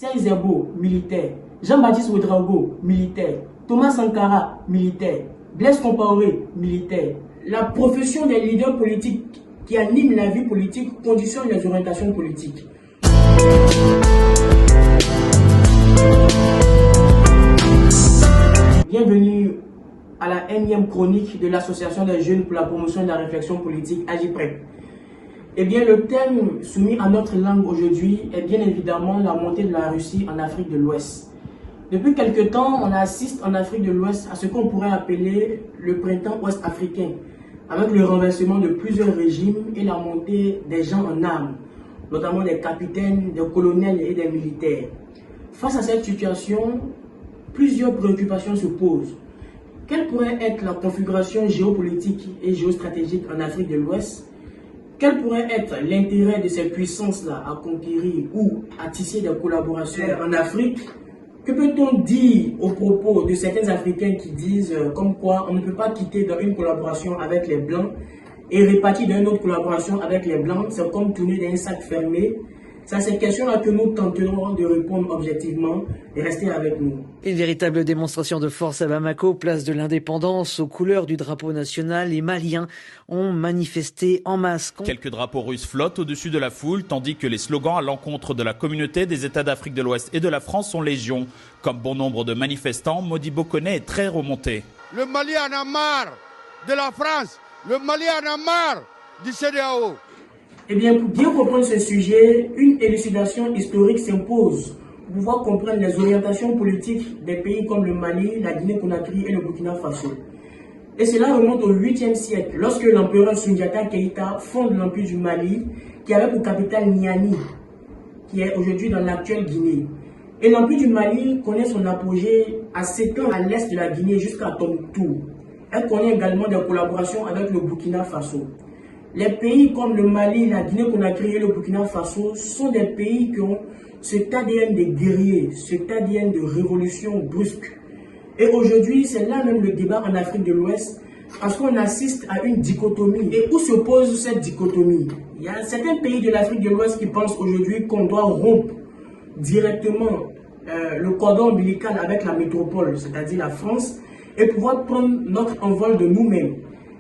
Serge Zerbo, militaire. Jean-Baptiste Ouedraogo, militaire. Thomas Sankara, militaire. Blaise Compaoré, militaire. La profession des leaders politiques qui animent la vie politique conditionne les orientations politiques. Bienvenue à la énième chronique de l'Association des jeunes pour la promotion de la réflexion politique AGIPREP. Eh bien, le thème soumis à notre langue aujourd'hui est bien évidemment la montée de la Russie en Afrique de l'Ouest. Depuis quelque temps, on assiste en Afrique de l'Ouest à ce qu'on pourrait appeler le printemps ouest-africain, avec le renversement de plusieurs régimes et la montée des gens en armes, notamment des capitaines, des colonels et des militaires. Face à cette situation, plusieurs préoccupations se posent. Quelle pourrait être la configuration géopolitique et géostratégique en Afrique de l'Ouest? Quel pourrait être l'intérêt de ces puissances-là à conquérir ou à tisser des collaborations en Afrique? Que peut-on dire au propos de certains Africains qui disent comme quoi on ne peut pas quitter dans une collaboration avec les Blancs et répartir dans une autre collaboration avec les Blancs, c'est comme tourner dans un sac fermé? C'est à ces questions-là que nous tenterons de répondre objectivement et rester avec nous. Une véritable démonstration de force à Bamako, place de l'indépendance, aux couleurs du drapeau national. Les Maliens ont manifesté en masse. Quelques drapeaux russes flottent au-dessus de la foule, tandis que les slogans à l'encontre de la communauté des États d'Afrique de l'Ouest et de la France sont légion. Comme bon nombre de manifestants, Modibo Koné est très remonté. Le Mali en a marre de la France, le Mali en a marre du CEDEAO. Eh bien, pour bien comprendre ce sujet, une élucidation historique s'impose pour pouvoir comprendre les orientations politiques des pays comme le Mali, la Guinée-Conakry et le Burkina Faso. Et cela remonte au 8e siècle, lorsque l'empereur Soundiata Keïta fonde l'empire du Mali, qui avait pour capitale Niani, qui est aujourd'hui dans l'actuelle Guinée. Et l'empire du Mali connaît son apogée à s'étendre à l'est de la Guinée jusqu'à Tombouctou. Elle connaît également des collaborations avec le Burkina Faso. Les pays comme le Mali, la Guinée-Conakry et le Burkina Faso sont des pays qui ont cet ADN de guerriers, cet ADN de révolution brusque. Et aujourd'hui, c'est là même le débat en Afrique de l'Ouest, parce qu'on assiste à une dichotomie. Et où se pose cette dichotomie? Il y a certains pays de l'Afrique de l'Ouest qui pensent aujourd'hui qu'on doit rompre directement le cordon ombilical avec la métropole, c'est-à-dire la France, et pouvoir prendre notre envol de nous-mêmes.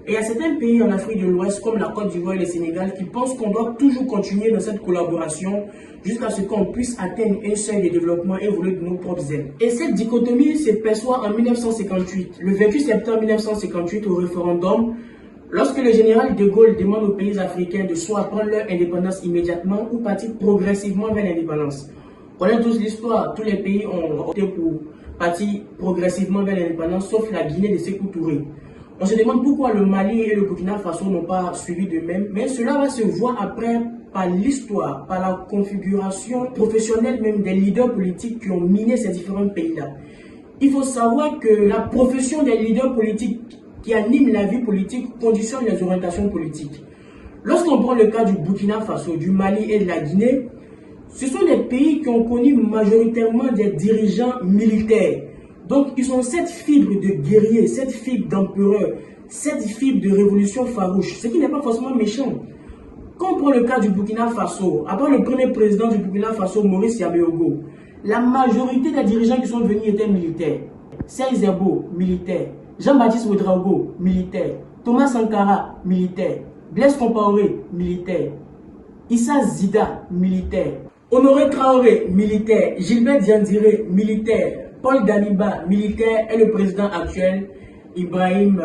Et il y a certains pays en Afrique de l'Ouest, comme la Côte d'Ivoire et le Sénégal, qui pensent qu'on doit toujours continuer dans cette collaboration jusqu'à ce qu'on puisse atteindre un seuil de développement et évoluer de nos propres ailes. Et cette dichotomie se perçoit en 1958, le 28 septembre 1958 au référendum, lorsque le général de Gaulle demande aux pays africains de soit prendre leur indépendance immédiatement ou partir progressivement vers l'indépendance. On connaît tous l'histoire, tous les pays ont opté pour partir progressivement vers l'indépendance, sauf la Guinée de Sékou Touré. On se demande pourquoi le Mali et le Burkina Faso n'ont pas suivi de même, mais cela va se voir après par l'histoire, par la configuration professionnelle même des leaders politiques qui ont miné ces différents pays-là. Il faut savoir que la profession des leaders politiques qui animent la vie politique conditionne les orientations politiques. Lorsqu'on prend le cas du Burkina Faso, du Mali et de la Guinée, ce sont des pays qui ont connu majoritairement des dirigeants militaires. Donc, ils ont cette fibre de guerrier, cette fibre d'empereur, cette fibre de révolution farouche, ce qui n'est pas forcément méchant. Quand on prend le cas du Burkina Faso, après le premier président du Burkina Faso, Maurice Yabeogo, la majorité des dirigeants qui sont venus étaient militaires. Serge Zerbo, militaire. Jean-Baptiste Ouedraogo, militaire. Thomas Sankara, militaire. Blaise Compaoré, militaire. Issa Zida, militaire. Honoré Traoré, militaire. Gilbert Diandéré, militaire. Paul Daniba, militaire, et le président actuel, Ibrahim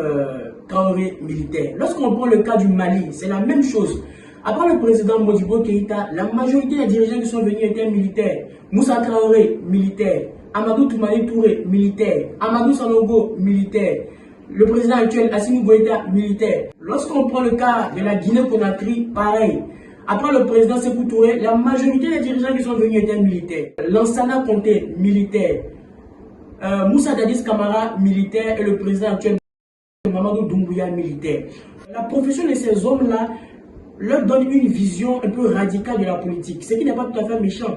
Traoré, militaire. Lorsqu'on prend le cas du Mali, c'est la même chose. Après le président Modibo Keïta, la majorité des dirigeants qui sont venus étaient militaires. Moussa Traoré, militaire. Amadou Toumani Touré, militaire. Amadou Sanogo, militaire. Le président actuel, Assimi Goïta, militaire. Lorsqu'on prend le cas de la Guinée-Conakry, pareil. Après le président Sékou Touré, la majorité des dirigeants qui sont venus étaient militaires. Lansana Conté, militaire. Moussa Dadis Camara, militaire, et le président actuel, Mamadou Doumbouya, militaire. La profession de ces hommes-là leur donne une vision un peu radicale de la politique, ce qui n'est pas tout à fait méchant.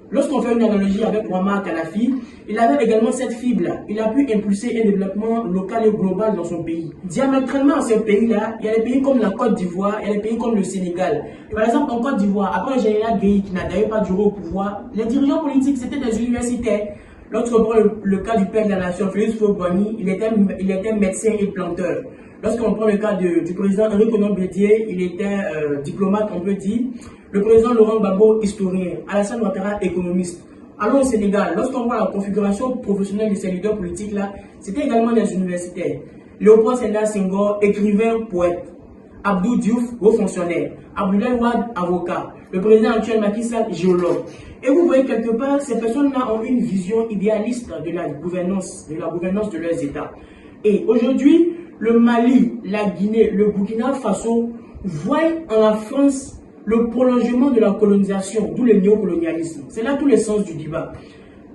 Lorsqu'on fait une analogie avec Muammar Kadhafi, il avait également cette fibre-là. Il a pu impulser un développement local et global dans son pays. Diamétralement à ce pays-là, il y a des pays comme la Côte d'Ivoire, il y a des pays comme le Sénégal. Par exemple, en Côte d'Ivoire, après un général Gueye qui n'a d'ailleurs pas duré au pouvoir, les dirigeants politiques, c'était des universitaires. Lorsqu'on prend le cas du père de la nation, Félix Houphouët-Boigny, il était médecin et planteur. Lorsqu'on prend le cas du président Henri Konan Bédié, il était diplomate, on peut dire. Le président Laurent Gbagbo, historien. Alassane Ouattara, économiste. Allons au Sénégal. Lorsqu'on voit la configuration professionnelle de ces leaders politiques-là, c'était également des universitaires. Léopold Sédar Senghor, écrivain, poète. Abdou Diouf, haut fonctionnaire. Abdoulaye Wade, avocat. Le président actuel Macky Sall, géologue. Et vous voyez quelque part, ces personnes-là ont une vision idéaliste de la gouvernance de leurs États. Et aujourd'hui, le Mali, la Guinée, le Burkina Faso voient en la France le prolongement de la colonisation, d'où le néocolonialisme. C'est là tout le sens du débat.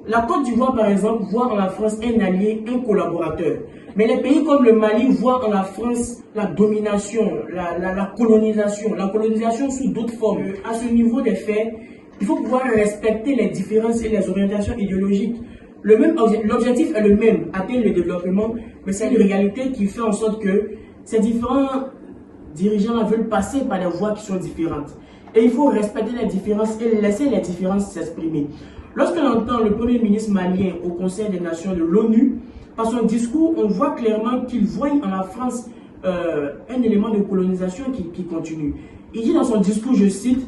La Côte d'Ivoire, par exemple, voit en la France un allié, un collaborateur. Mais les pays comme le Mali voient en la France la domination, la colonisation sous d'autres formes. À ce niveau des faits, il faut pouvoir respecter les différences et les orientations idéologiques. L'objectif est le même, atteindre le développement, mais c'est une réalité qui fait en sorte que ces différents dirigeants veulent passer par des voies qui sont différentes. Et il faut respecter les différences et laisser les différences s'exprimer. Lorsqu'on entend le premier ministre malien au Conseil des Nations de l'ONU, par son discours, on voit clairement qu'il voit en la France un élément de colonisation qui continue. Il dit dans son discours, je cite,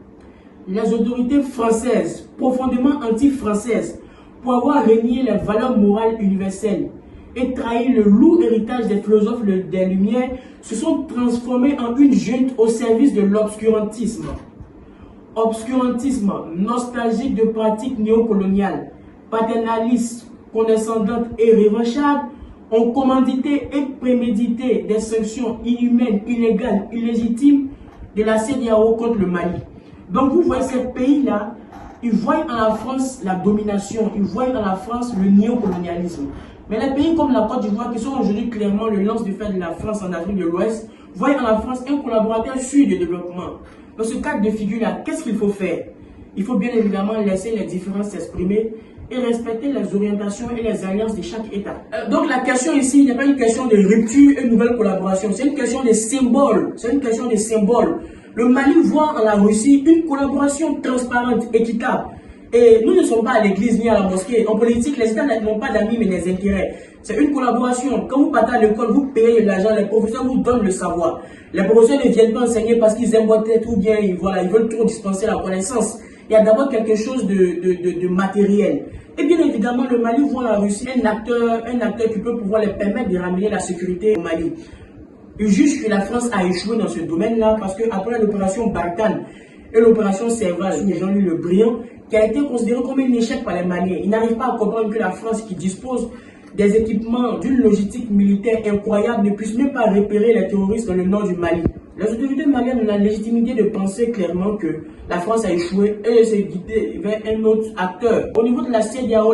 « Les autorités françaises, profondément anti-françaises, pour avoir renié les valeurs morales universelles et trahi le lourd héritage des philosophes des Lumières, se sont transformés en une junte au service de l'obscurantisme. Obscurantisme nostalgique de pratiques néocoloniales, paternalistes, condescendantes et revanchardes, ont commandité et prémédité des sanctions inhumaines, illégales, illégitimes de la CEDEAO contre le Mali. » Donc vous voyez ces pays-là, ils voient en la France la domination, ils voient en la France le néocolonialisme. Mais les pays comme la Côte d'Ivoire, qui sont aujourd'hui clairement le lance de fer de la France en Afrique de l'Ouest, voient en la France un collaborateur sûr de développement. Dans ce cadre de figure-là, qu'est-ce qu'il faut faire? Il faut bien évidemment laisser les différences s'exprimer et respecter les orientations et les alliances de chaque État. Donc la question ici n'est pas une question de rupture et nouvelle collaboration, c'est une question de symbole. C'est une question de symbole. Le Mali voit en la Russie une collaboration transparente, équitable. Et nous ne sommes pas à l'église ni à la mosquée. En politique, les États n'ont pas d'amis mais des intérêts. C'est une collaboration. Quand vous partez à l'école, vous payez de l'argent, les professeurs vous donnent le savoir. Les professeurs ne viennent pas enseigner parce qu'ils aiment votre tête ou bien ils veulent trop dispenser la connaissance. Il y a d'abord quelque chose de matériel. Et bien évidemment, le Mali voit la Russie un acteur qui peut pouvoir leur permettre de ramener la sécurité au Mali. Il juge que la France a échoué dans ce domaine-là parce qu'après l'opération Barkhane et l'opération Serval de Jean-Louis Le Briand, qui a été considéré comme un échec par les Maliens, ils n'arrivent pas à comprendre que la France, qui dispose des équipements, d'une logistique militaire incroyable, ne puisse même pas repérer les terroristes dans le nord du Mali. Les autorités maliennes ont la légitimité de penser clairement que la France a échoué et de se guider vers un autre acteur. Au niveau de la CEDEAO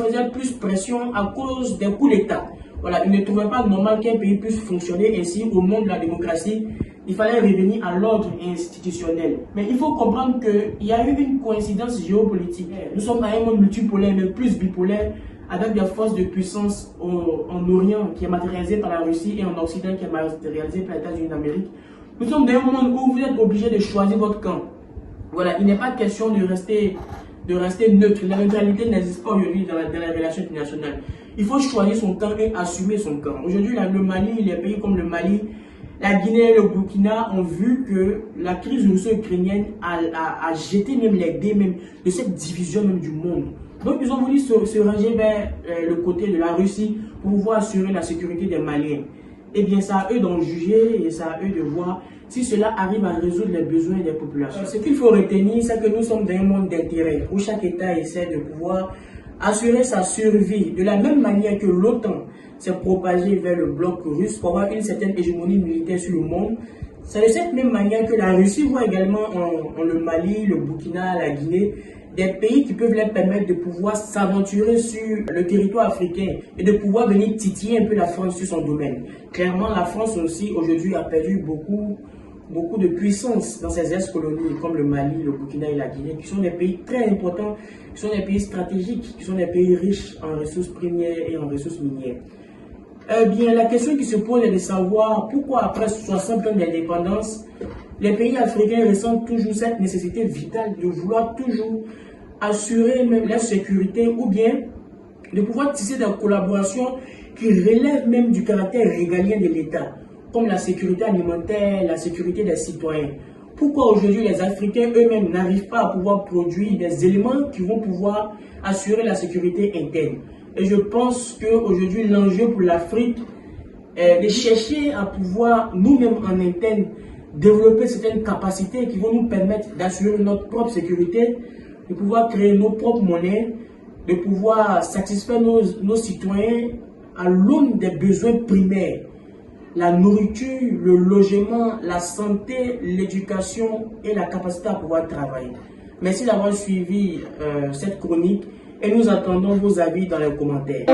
faisait plus pression à cause des coups d'État. Voilà, il ne trouvait pas normal qu'un pays puisse fonctionner ainsi au nom de la démocratie. Il fallait revenir à l'ordre institutionnel. Mais il faut comprendre qu'il y a eu une coïncidence géopolitique. Nous sommes à un monde multipolaire, mais plus bipolaire, avec des forces de puissance en Orient qui est matérialisée par la Russie et en Occident qui est matérialisée par les États-Unis d'Amérique. Nous sommes dans un monde où vous êtes obligé de choisir votre camp. Voilà, il n'est pas question de rester neutre. La neutralité n'existe pas aujourd'hui dans la relation internationale. Il faut choisir son camp et assumer son camp. Aujourd'hui, le Mali, les pays comme le Mali, la Guinée et le Burkina ont vu que la crise russo-ukrainienne a jeté même les dés même de cette division même du monde. Donc ils ont voulu se ranger vers le côté de la Russie pour pouvoir assurer la sécurité des Maliens. Eh bien, c'est à eux d'en juger et c'est à eux de voir si cela arrive à résoudre les besoins des populations. Ce qu'il faut retenir, c'est que nous sommes dans un monde d'intérêt où chaque État essaie de pouvoir assurer sa survie de la même manière que l'OTAN s'est propagée vers le bloc russe pour avoir une certaine hégémonie militaire sur le monde. C'est de cette même manière que la Russie voit également en le Mali, le Burkina, la Guinée, des pays qui peuvent leur permettre de pouvoir s'aventurer sur le territoire africain et de pouvoir venir titiller un peu la France sur son domaine. Clairement, la France aussi aujourd'hui a perdu beaucoup beaucoup de puissance dans ces ex-colonies comme le Mali, le Burkina et la Guinée, qui sont des pays très importants, qui sont des pays stratégiques, qui sont des pays riches en ressources premières et en ressources minières. Eh bien, la question qui se pose est de savoir pourquoi après 60 ans d'indépendance, les pays africains ressentent toujours cette nécessité vitale de vouloir toujours assurer même leur sécurité ou bien de pouvoir tisser des collaborations qui relèvent même du caractère régalien de l'État, comme la sécurité alimentaire, la sécurité des citoyens. Pourquoi aujourd'hui les Africains eux-mêmes n'arrivent pas à pouvoir produire des éléments qui vont pouvoir assurer la sécurité interne? Et je pense qu'aujourd'hui l'enjeu pour l'Afrique est de chercher à pouvoir nous-mêmes en interne développer certaines capacités qui vont nous permettre d'assurer notre propre sécurité, de pouvoir créer nos propres monnaies, de pouvoir satisfaire nos citoyens à l'aune des besoins primaires. La nourriture, le logement, la santé, l'éducation et la capacité à pouvoir travailler. Merci d'avoir suivi cette chronique et nous attendons vos avis dans les commentaires.